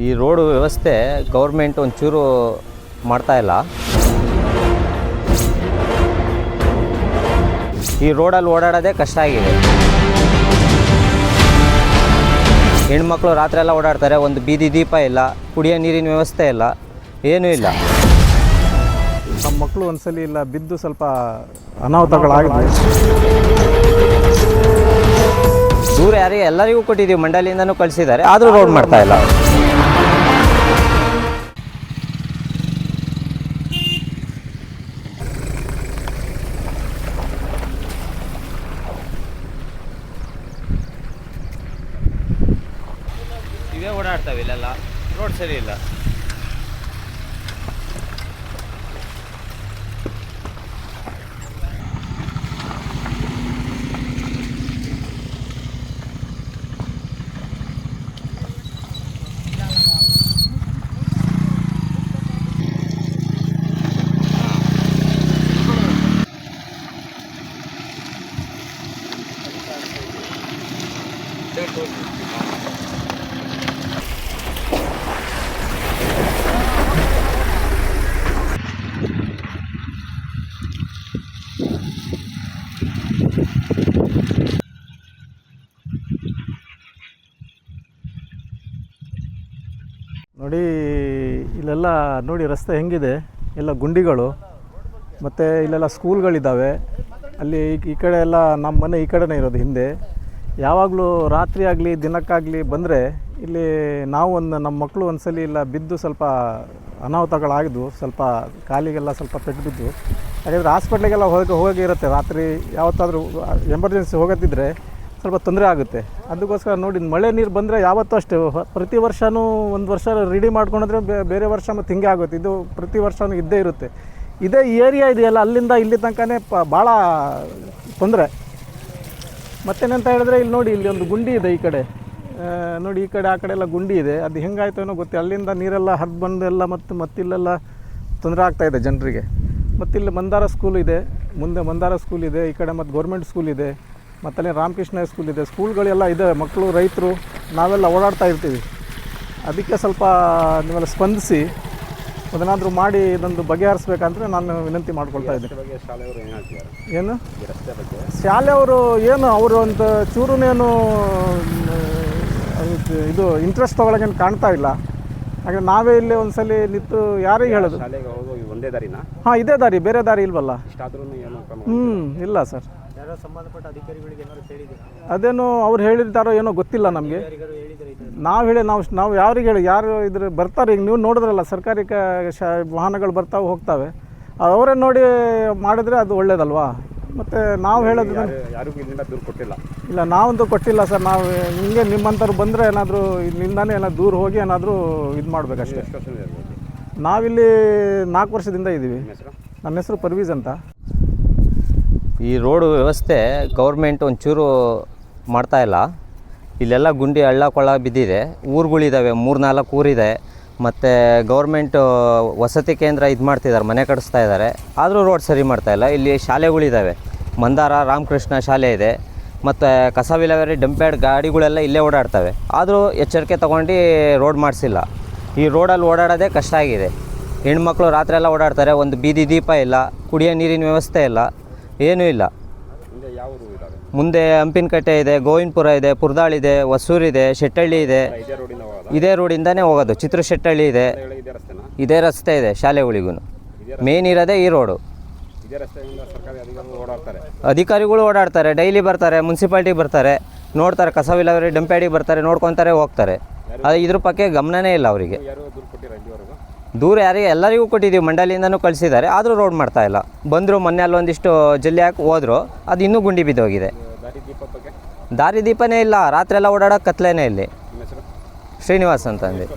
ಈ ರೋಡು ವ್ಯವಸ್ಥೆ ಗೌರ್ಮೆಂಟ್ ಒಂಚೂರು ಮಾಡ್ತಾ ಇಲ್ಲ. ಈ ರೋಡಲ್ಲಿ ಓಡಾಡೋದೇ ಕಷ್ಟ ಆಗಿದೆ. ಹೆಣ್ಮಕ್ಳು ರಾತ್ರಿ ಎಲ್ಲ ಓಡಾಡ್ತಾರೆ. ಒಂದು ಬೀದಿ ದೀಪ ಇಲ್ಲ, ಕುಡಿಯೋ ನೀರಿನ ವ್ಯವಸ್ಥೆ ಇಲ್ಲ, ಏನೂ ಇಲ್ಲ. ನಮ್ಮ ಮಕ್ಕಳು ಒಂದ್ಸಲಿ ಇಲ್ಲ ಬಿದ್ದು ಸ್ವಲ್ಪ ಅನಾಹುತಗಳಾಗಿದೆ. ದೂರ ಯಾರಿಗೆ ಎಲ್ಲರಿಗೂ ಕೊಟ್ಟಿದ್ದೀವಿ, ಮಂಡಳಿಯಿಂದನೂ ಕಳಿಸಿದ್ದಾರೆ, ಆದರೂ ರೋಡ್ ಮಾಡ್ತಾ ಇಲ್ಲ. ಇವೇ ಓಡಾಡ್ತಾವೆ, ಇಲ್ಲೆಲ್ಲ ರೋಡ್ ಸರಿ ಇಲ್ಲ. ನೋಡಿ ಇಲ್ಲೆಲ್ಲ ನೋಡಿ ರಸ್ತೆ ಹೆಂಗಿದೆ, ಎಲ್ಲ ಗುಂಡಿಗಳು, ಮತ್ತು ಇಲ್ಲೆಲ್ಲ ಸ್ಕೂಲ್ಗಳಿದ್ದಾವೆ. ಅಲ್ಲಿ ಈ ಕಡೆ ಎಲ್ಲ ನಮ್ಮ ಮನೆ ಈ ಕಡೆನೇ ಇರೋದು. ಹಿಂದೆ ಯಾವಾಗಲೂ ರಾತ್ರಿ ಆಗಲಿ ದಿನಕ್ಕಾಗಲಿ ಬಂದರೆ ಇಲ್ಲಿ ನಮ್ಮ ಮಕ್ಕಳು ಒಂದ್ಸಲಿ ಇಲ್ಲ ಬಿದ್ದು ಸ್ವಲ್ಪ ಅನಾಹುತಗಳಾಗಿದ್ವು. ಸ್ವಲ್ಪ ಕಾಲಿಗೆಲ್ಲ ಸ್ವಲ್ಪ ಪೆಟ್ಟು ಬಿದ್ದು. ಯಾಕಂದರೆ ಹಾಸ್ಪಿಟ್ಲಿಗೆಲ್ಲ ಹೋಗಿರುತ್ತೆ. ರಾತ್ರಿ ಯಾವತ್ತಾದರೂ ಎಮರ್ಜೆನ್ಸಿ ಹೋಗೋದಿದ್ದರೆ ಸ್ವಲ್ಪ ತೊಂದರೆ ಆಗುತ್ತೆ. ಅದಕ್ಕೋಸ್ಕರ ನೋಡಿ, ಮಳೆ ನೀರು ಬಂದರೆ ಯಾವತ್ತೂ ಅಷ್ಟೇ, ಪ್ರತಿ ವರ್ಷವೂ ಒಂದು ವರ್ಷ ರೆಡಿ ಮಾಡ್ಕೊಂಡ್ರೆ ಬೇರೆ ವರ್ಷ ಮತ್ತು ಹಿಂಗೆ ಆಗುತ್ತೆ. ಇದು ಪ್ರತಿ ವರ್ಷವೂ ಇದ್ದೇ ಇರುತ್ತೆ. ಇದೇ ಏರಿಯಾ ಇದೆಯಲ್ಲ, ಅಲ್ಲಿಂದ ಇಲ್ಲಿ ತನಕನೇ ಭಾಳ ತೊಂದರೆ. ಮತ್ತೇನಂತ ಹೇಳಿದ್ರೆ ಇಲ್ಲಿ ನೋಡಿ, ಇಲ್ಲಿ ಒಂದು ಗುಂಡಿ ಇದೆ ಈ ಕಡೆ ನೋಡಿ, ಈ ಕಡೆ ಆ ಕಡೆ ಎಲ್ಲ ಗುಂಡಿ ಇದೆ. ಅದು ಹೆಂಗಾಯ್ತು ಏನೋ ಗೊತ್ತಿಲ್ಲ. ಅಲ್ಲಿಂದ ನೀರೆಲ್ಲ ಹರಿದು ಬಂದೆಲ್ಲ ಮತ್ತಿಲ್ಲೆಲ್ಲ ತೊಂದರೆ ಆಗ್ತಾಯಿದೆ ಜನರಿಗೆ. ಮತ್ತಿಲ್ಲಿ ಮಂದಾರ ಸ್ಕೂಲ್ ಇದೆ, ಮುಂದೆ ಮಂದಾರ ಸ್ಕೂಲ್ ಇದೆ, ಈ ಕಡೆ ಮತ್ತು ಗೌರ್ಮೆಂಟ್ ಸ್ಕೂಲ್ ಇದೆ, ಮತ್ತಲ್ಲಿ ರಾಮಕೃಷ್ಣ ಸ್ಕೂಲ್ ಇದೆ. ಸ್ಕೂಲ್ಗಳೆಲ್ಲ ಇದೆ. ಮಕ್ಕಳು, ರೈತರು ನಾವೆಲ್ಲ ಓಡಾಡ್ತಾ ಇರ್ತೀವಿ. ಅದಕ್ಕೆ ಸ್ವಲ್ಪ ನೀವೆಲ್ಲ ಸ್ಪಂದಿಸಿ ಅದನ್ನಾದರೂ ಮಾಡಿ ಇದೊಂದು ಬಗೆಹರಿಸ್ಬೇಕಂದ್ರೆ ನಾನು ವಿನಂತಿ ಮಾಡ್ಕೊಳ್ತಾ ಇದ್ದೀನಿ. ಏನು ಶಾಲೆಯವರು ಏನು ಅವರು ಒಂದು ಚೂರುನೇನು ಇದು ಇಂಟ್ರೆಸ್ಟ್ ತೊಗೊಳಗೇನು ಕಾಣ್ತಾ ಇಲ್ಲ. ಹಾಗೆ ನಾವೇ ಇಲ್ಲಿ ಒಂದ್ಸಲಿ ನಿಂತು ಯಾರಿಗೆ ಹೇಳೋದು? ಒಂದೇ ದಾರಿನಾ? ಹಾಂ, ಇದೇ ದಾರಿ, ಬೇರೆ ದಾರಿ ಇಲ್ವಲ್ಲ. ಇಲ್ಲ ಸರ್. ಸಂಬಂಧಪಟ್ಟ ಅಧಿಕಾರಿಗಳಿಗೆ ಅದೇನು ಅವ್ರು ಹೇಳಿರ್ತಾರೋ ಏನೋ ಗೊತ್ತಿಲ್ಲ ನಮಗೆ. ನಾವು ಯಾರಿಗೆ ಹೇಳಿ ಯಾರು ಇದ್ರ ಬರ್ತಾರೆ. ಈಗ ನೀವು ನೋಡಿದ್ರಲ್ಲ, ಸರ್ಕಾರಿ ವಾಹನಗಳು ಬರ್ತಾವೆ ಹೋಗ್ತವೆ. ಅವರೇ ನೋಡಿ ಮಾಡಿದ್ರೆ ಅದು ಒಳ್ಳೇದಲ್ವಾ? ಮತ್ತು ನಾವು ಹೇಳೋದು ದೂರು ಕೊಟ್ಟಿಲ್ಲ. ಇಲ್ಲ, ನಾವಂತೂ ಕೊಟ್ಟಿಲ್ಲ ಸರ್. ನಾವು ಹಿಂಗೆ ನಿಮ್ಮಂಥವ್ರು ಬಂದರೆ ಏನಾದರೂ ಇಲ್ಲಿಂದಾನೇ ಏನಾದ್ರು ದೂರ ಹೋಗಿ ಏನಾದರೂ ಇದು ಮಾಡಬೇಕಷ್ಟೇ. ನಾವಿಲ್ಲಿ 4 ವರ್ಷದಿಂದ ಇದ್ದೀವಿ. ನನ್ನ ಹೆಸರು ಪರ್ವೀಸ್ ಅಂತ. ಈ ರೋಡು ವ್ಯವಸ್ಥೆ ಗೌರ್ಮೆಂಟ್ ಒಂಚೂರು ಮಾಡ್ತಾ ಇಲ್ಲ. ಇಲ್ಲೆಲ್ಲ ಗುಂಡಿ ಹಳ್ಳ ಕೊಳ್ಳ ಬಿದ್ದಿದೆ. ಊರುಗಳಿದ್ದಾವೆ, 3-4 ಊರಿದೆ. ಮತ್ತು ಗೌರ್ಮೆಂಟು ವಸತಿ ಕೇಂದ್ರ ಇದು ಮಾಡ್ತಿದ್ದಾರೆ, ಮನೆ ಕಟ್ಟಿಸ್ತಾ ಇದ್ದಾರೆ, ಆದರೂ ರೋಡ್ ಸರಿ ಮಾಡ್ತಾಯಿಲ್ಲ. ಇಲ್ಲಿ ಶಾಲೆಗಳಿದ್ದಾವೆ. ಮಂದಾರ ರಾಮಕೃಷ್ಣ ಶಾಲೆ ಇದೆ, ಮತ್ತು ಕಸ ವಿಲೇವಾರಿ ಡಂಪ್ಯಾರ್ಡ್ ಗಾಡಿಗಳೆಲ್ಲ ಇಲ್ಲೇ ಓಡಾಡ್ತವೆ, ಆದರೂ ಎಚ್ಚರಿಕೆ ತೊಗೊಂಡು ರೋಡ್ ಮಾಡಿಸಿಲ್ಲ. ಈ ರೋಡಲ್ಲಿ ಓಡಾಡೋದೇ ಕಷ್ಟ ಆಗಿದೆ. ಹೆಣ್ಮಕ್ಳು ರಾತ್ರಿ ಎಲ್ಲ ಓಡಾಡ್ತಾರೆ. ಒಂದು ಬೀದಿ ದೀಪ ಇಲ್ಲ, ಕುಡಿಯೋ ನೀರಿನ ವ್ಯವಸ್ಥೆ ಇಲ್ಲ, ಏನೂ ಇಲ್ಲ. ಮುಂದೆ ಹಂಪಿನಕಟ್ಟೆ ಇದೆ, ಗೋವಿಂದಪುರ ಇದೆ, ಪುರದಾಳಿದೆ, ಹೊಸೂರಿದೆ, ಶೆಟ್ಟಹಳ್ಳಿ ಇದೆ. ಇದೇ ರೋಡಿಂದನೇ ಹೋಗೋದು. ಚಿತ್ರಶೆಟ್ಟಹಳ್ಳಿ ಇದೆ, ಇದೇ ರಸ್ತೆ ಇದೆ ಶಾಲೆಗಳಿಗೂ. ಮೇನ್ ಇರೋದೇ ಈ ರೋಡು. ಅಧಿಕಾರಿಗಳು ಓಡಾಡ್ತಾರೆ, ಡೈಲಿ ಬರ್ತಾರೆ, ಮುನ್ಸಿಪಾಲ್ಟಿಗೆ ಬರ್ತಾರೆ, ನೋಡ್ತಾರೆ, ಕಸ ವಿಲೇವಾರಿ ಡಂಪ್ಯಾರ್ಡಿಗೆ ಬರ್ತಾರೆ, ನೋಡ್ಕೊತಾರೆ, ಹೋಗ್ತಾರೆ. ಅದು ಇದ್ರ ಬಗ್ಗೆ ಗಮನನೇ ಇಲ್ಲ ಅವರಿಗೆ. ದೂರ ಯಾರಿಗೆ ಎಲ್ಲರಿಗೂ ಕೊಟ್ಟಿದ್ದೀವಿ, ಮಂಡಳಿಯಿಂದನೂ ಕಳಿಸಿದ್ದಾರೆ, ಆದರೂ ರೋಡ್ ಮಾಡ್ತಾ ಇಲ್ಲ. ಬಂದರು, ಮೊನ್ನೆ ಅಲ್ಲೊಂದಿಷ್ಟು ಜಲ್ಲಿ ಹಾಕಿ ಹೋದ್ರು, ಅದು ಇನ್ನೂ ಗುಂಡಿ ಬಿದ್ದೋಗಿದೆ. ದಾರಿ ದೀಪನೇ ಇಲ್ಲ, ರಾತ್ರಿ ಎಲ್ಲ ಓಡಾಡೋಕೆ ಕತ್ಲೇನೇ ಇಲ್ಲಿ. ಶ್ರೀನಿವಾಸ್ ಅಂತಂದು.